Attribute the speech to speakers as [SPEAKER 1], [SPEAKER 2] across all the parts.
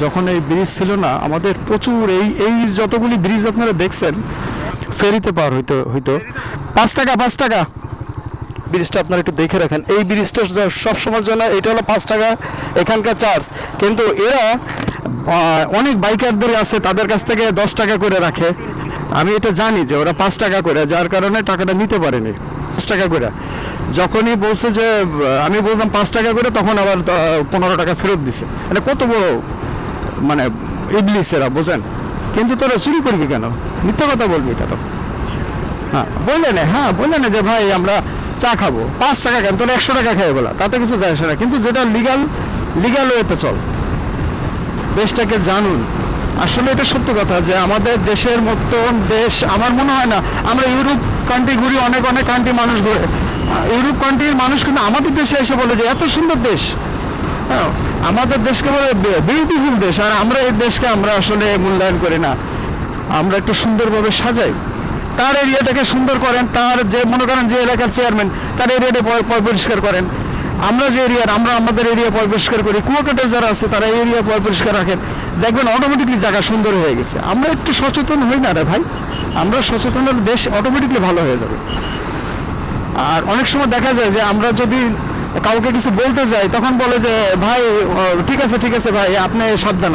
[SPEAKER 1] যখন এই ব্রিজ ছিল না, আমাদের প্রচুর এই যতগুলি ব্রিজ আপনারা দেখছেন ফেরিতে পার হইতো 5 টাকা 5 টাকা। ব্রিজটা আপনারা একটু দেখে রাখেন, এই ব্রিজটা সব সময়ের জন্য এটা হলো 5 টাকা এখানকার চার্জ। কিন্তু এরা অনেক বাইকারদের আছে তাদের কাছ থেকে 10 টাকা করে রাখে। আমি এটা জানি যে ওরা 5 টাকা করে, যার কারণে টাকাটা নিতে পারেনি। 5 টাকা করে যখনই বলছে যে আমি বললাম 5 টাকা করে, তখন আবার 15 টাকা ফেরত দিছে। মানে কত বড় মানে ইবলিস এরা, বোঝেন? কিন্তু তোরা চুরি করবি কেন, মিথ্যা কথা বলবি কেন? বললে না যে ভাই আমরা চা খাবো, 5 টাকা কেন, তোরা 100 টাকা খাই বলা, তাতে কিছু যায় আসে না। কিন্তু যেটা লিগাল ওয়েতে চল, দেশটাকে জানুন। আসলে এটা সত্য কথা যে আমাদের দেশের মতন দেশ আমার মনে হয় না। আমরা ইউরোপ কান্ট্রি ঘুরি, অনেক কান্ট্রি মানুষ ঘুরে, ইউরোপ কান্ট্রির মানুষ কিন্তু আমাদের দেশে এসে বলে যে এত সুন্দর দেশ। হ্যাঁ, আমাদের দেশকে বলে বিউটিফুল দেশ, আর আমরা এই দেশকে আমরা আসলে মূল্যায়ন করি না। আমরা একটু সুন্দরভাবে সাজাই, তার এরিয়াটাকে সুন্দর করেন, তার যে মনে করেন যে এলাকার চেয়ারম্যান তার এরিয়াটা পরিষ্কার করেন। আমরা যে আমরা আমাদের এরিয়া পরিষ্কার করি, কুয়াকাটা যারা আছে তারা এরিয়া পরিষ্কার রাখেন, দেখবেন অটোমেটিকলি জায়গা সুন্দর হয়ে গেছে। আমরা একটু সচেতন হই না রে ভাই, আমরা সচেতন হলে দেশ অটোমেটিকলি ভালো হয়ে যাবে। আর অনেক সময় দেখা যায় যে আমরা যদি কাউকে কিছু বলতে যাই, তখন বলে যে ভাই ঠিক আছে ভাই, আপনি সাবধান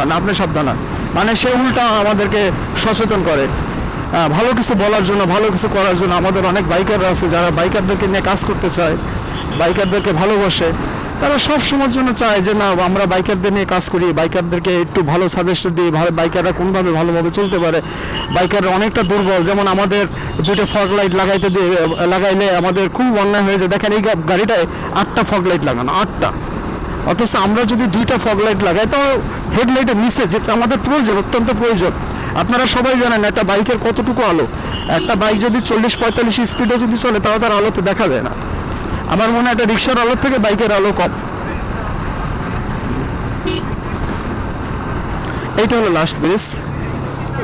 [SPEAKER 1] হন। মানে সে উল্টা আমাদেরকে সচেতন করে ভালো কিছু বলার জন্য, ভালো কিছু করার জন্য। আমাদের অনেক বাইকাররা আছে যারা বাইকারদেরকে নিয়ে কাজ করতে চায়, বাইকারদেরকে ভালোবাসে। তারা সব সময়ের জন্য চায় যে না, আমরা বাইকারদের নিয়ে কাজ করি, বাইকারদেরকে একটু ভালো সাজেশন দিই, বাইকাররা কোনভাবে ভালোভাবে চলতে পারে। বাইকাররা অনেকটা দুর্বল, যেমন আমাদের 2টা ফগ লাইট লাগাইলে আমাদের খুব অন্যায় হয়ে যায়। দেখেন এই গাড়িটায় 8টা ফগ লাইট লাগানো, 8টা, অথচ আমরা যদি 2টা ফগ লাইট লাগাই তো হেডলাইটের নিচে, যেটা আমাদের প্রয়োজন, অত্যন্ত প্রয়োজন। আপনারা সবাই জানেন একটা বাইকের কতটুকু আলো। একটা বাইক যদি 40-45 স্পিডে যদি চলে, তাও তার আলোতে দেখা যায় না। আমার মনে হয় একটা রিক্সার আলোর থেকে বাইকের আলো কম। এইটা হলো লাস্ট ব্রিজ।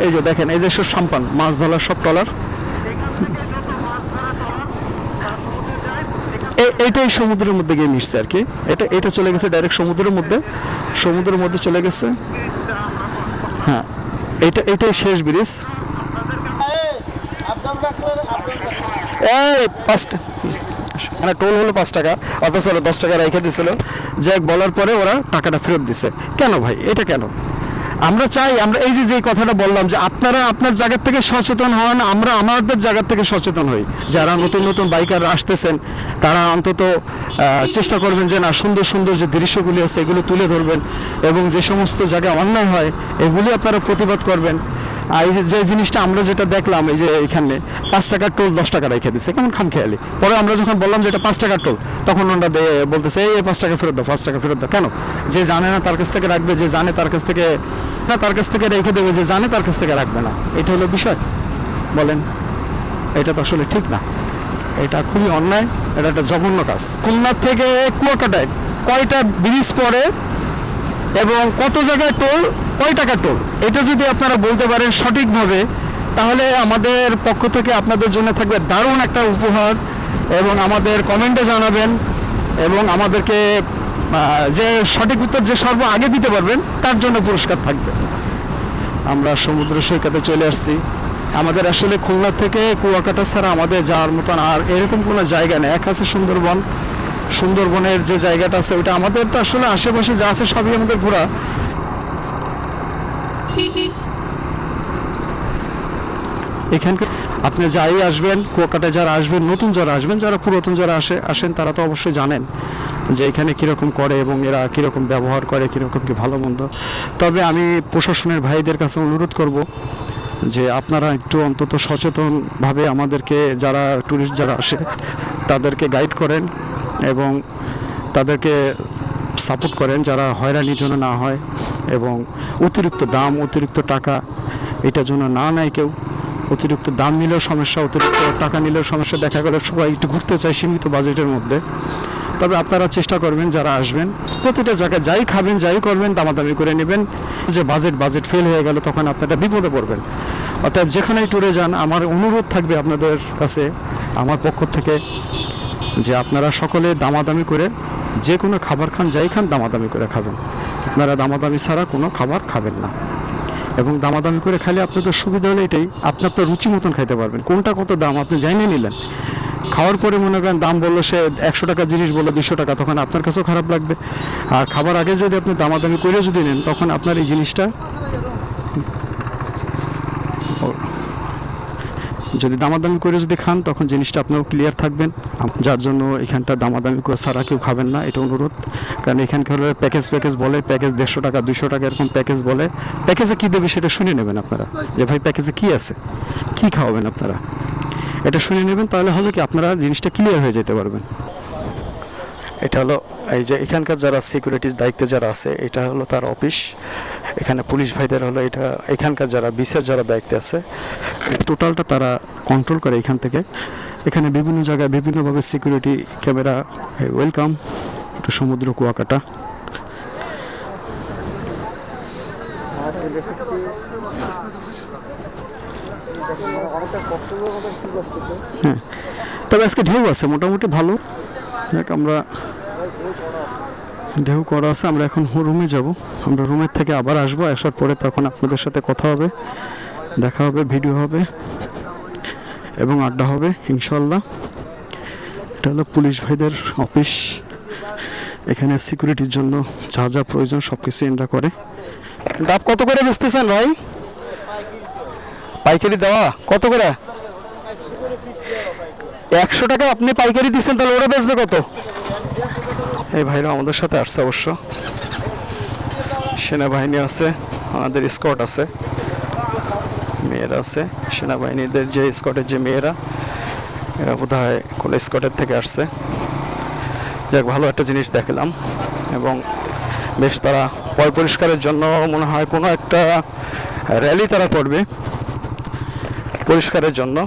[SPEAKER 1] এই যে দেখেন, এই যে সব সাম্পান মাছ ধরার সব ট্রলার, এইটাই সমুদ্রের মধ্যে গিয়ে মিশছে আর কি। এটা চলে গেছে ডাইরেক্ট সমুদ্রের মধ্যে চলে গেছে। হ্যাঁ, এইটাই শেষ ব্রিজ। এই 5টা মানে টোল হলো 5 টাকা, অথচ ওরা 10 টাকা রেখে দিয়েছিল। যে বলার পরে ওরা টাকাটা ফেরত দিছে। কেন ভাই, এটা কেন? আমরা চাই, আমরা এই যে কথাটা বললাম যে আপনারা আপনার জায়গার থেকে সচেতন হন, আমরা আমাদের জায়গার থেকে সচেতন হই। যারা নতুন বাইকার আসতেছেন তারা অন্তত চেষ্টা করবেন যে না, সুন্দর যে দৃশ্যগুলি আছে এগুলো তুলে ধরবেন, এবং যে সমস্ত জায়গায় অন্যায় হয় এগুলি আপনারা প্রতিবাদ করবেন। আর এই যে জিনিসটা আমরা যেটা দেখলাম, এই যে এখানে 5 টাকার টোল 10 টাকা রেখে দিচ্ছে, কেমন খামখেয়ালি। পরে আমরা যখন বললাম যে এটা 5 টাকার টোল, তখন ওরা বলতেছে এই 5 টাকা ফেরত দাও, 5 টাকা ফেরত দাও। কেন? যে জানে না তার কাছ থেকে রাখবে, যে জানে তার কাছ থেকে রেখে দেবে, যে জানে তার কাছ থেকে রাখবে না। এটা হলো বিষয়, বলেন? এটা তো আসলে ঠিক না, এটা খুবই অন্যায়, এটা একটা জঘন্য কাজ। খুলনা থেকে কুয়াকাটায় কয়টা ব্রিজ পড়ে এবং কত জায়গায় টোল, কয় টাকা টোল, এটা যদি আপনারা বলতে পারেন সঠিকভাবে, তাহলে আমাদের পক্ষ থেকে আপনাদের জন্য থাকবে দারুণ একটা উপহার। এবং আমাদের কমেন্টে জানাবেন, এবং আমাদেরকে যে সঠিক উত্তর যে সর্ব আগে দিতে পারবেন তার জন্য পুরস্কার থাকবে। আমরা সমুদ্র সৈকতে চলে আসছি। আমাদের আসলে খুলনা থেকে কুয়াকাটা ছাড়া আমাদের যাওয়ার মতন আর এরকম কোনো জায়গা নেই। এক আছে সুন্দরবনের যে জায়গাটা আছে, ওইটা আমাদের তো আসলে আশেপাশে যা আছে সবই আমাদের ঘোরা। এখানকার আপনি যাই আসবেন, কুয়াকাটায় যারা আসবেন, নতুন যারা আসবেন, যারা পুরাতন যারা আসেন তারা তো অবশ্যই জানেন যে এখানে কীরকম করে এবং এরা কীরকম ব্যবহার করে, কীরকম কি ভালো মন্দ। তবে আমি প্রশাসনের ভাইদের কাছে অনুরোধ করব যে আপনারা একটু অন্তত সচেতনভাবে আমাদেরকে, যারা ট্যুরিস্ট যারা আসে তাদেরকে গাইড করেন এবং তাদেরকে সাপোর্ট করেন, যারা হয়রানির জন্য না হয়, এবং অতিরিক্ত দাম, অতিরিক্ত টাকা এটার জন্য না নেয় কেউ। অতিরিক্ত দাম নিলেও সমস্যা, অতিরিক্ত টাকা নিলেও সমস্যা। দেখা গেল সবাই একটু ঘুরতে চায় সীমিত বাজেটের মধ্যে। তবে আপনারা চেষ্টা করবেন যারা আসবেন, প্রতিটা জায়গায় যাই খাবেন যাই করবেন দামাদামি করে নেবেন। যে বাজেট ফেল হয়ে গেল তখন আপনারা বিপদে পড়বেন। অতএব যেখানেই ট্যুরে যান, আমার অনুরোধ থাকবে আপনাদের কাছে আমার পক্ষ থেকে যে আপনারা সকলে দামাদামি করে, যে কোনো খাবার খান যাই খান দামাদামি করে খাবেন। আপনারা দামাদামি ছাড়া কোনো খাবার খাবেন না। এবং দামাদামি করে খাইলে আপনাদের সুবিধা হলো এটাই, আপনি আপনার রুচি মতন খাইতে পারবেন। কোনটা কত দাম আপনি জানিয়ে নিলেন, খাওয়ার পরে মনে করেন দাম বললো সে 100 টাকা জিনিস বললো 200 টাকা, তখন আপনার কাছেও খারাপ লাগবে। আর খাবার আগে যদি আপনি দামাদামি করে যদি নেন, তখন আপনার এই জিনিসটা যদি দামাদামি করে যদি খান, তখন জিনিসটা আপনিও ক্লিয়ার থাকবেন। যার জন্য এখানটা দামাদামি করে ছাড়া কেউ খাবেন না, এটা অনুরোধ। কারণ এখানকার প্যাকেজ বলে, প্যাকেজ 150 টাকা 200 টাকা এরকম প্যাকেজ বলে। প্যাকেজে কী দেবে সেটা শুনে নেবেন আপনারা, যে ভাই প্যাকেজে কী আছে, কী খাওয়াবেন আপনারা, এটা শুনে নেবেন। তাহলে হবে কি আপনারা জিনিসটা ক্লিয়ার হয়ে যেতে পারবেন। এটা হলো এই যে এখানকার যারা সিকিউরিটির দায়িত্বে যারা আছে, এটা হলো তার অফিস। এখানে পুলিশ ভাইদের হলো এটা, এখানকার যারা বিসের যারা দায়িত্বে আছে, টোটালটা তারা কন্ট্রোল করে এখান থেকে। এখানে বিভিন্ন জায়গায় বিভিন্নভাবে সিকিউরিটি ক্যামেরা। ওয়েলকাম টু সমুদ্র কুয়াকাটা। হ্যাঁ, তবে আজকে ঢেউ আছে মোটামুটি ভালো। দেখ আমরা ঢেউ করা আছে। আমরা এখন রুমে যাব। আমরা রুমের থেকে আবার আসবো, আসার পরে তখন আপনাদের সাথে কথা হবে, দেখা হবে, ভিডিও হবে এবং আড্ডা হবে ইনশাল্লাহ। এটা হলো পুলিশ ভাইদের অফিস। এখানে সিকিউরিটির জন্য যা যা প্রয়োজন সব কিছু এনরা করে। ডাব কত করে বেচতেছেন ভাই? পাইকারি দেওয়া কত করে? 100 টাকা আপনি পাইকারি দিচ্ছেন, তাহলে ওরা বেচবে কত? এই ভাইরা আমাদের সাথে আসছে অবশ্য, সেনাবাহিনী আছে, আমাদের স্কট আছে, মেয়েরা আছে। সেনাবাহিনীদের যে স্কটের যে মেয়েরা, এরা বোধ হয় কোনো স্কটের থেকে আসছে। যাক, ভালো একটা জিনিস দেখলাম। এবং বেশ তারা পয় পরিষ্কারের জন্য মনে হয় কোনো একটা র্যালি তারা করবে পরিষ্কারের জন্য।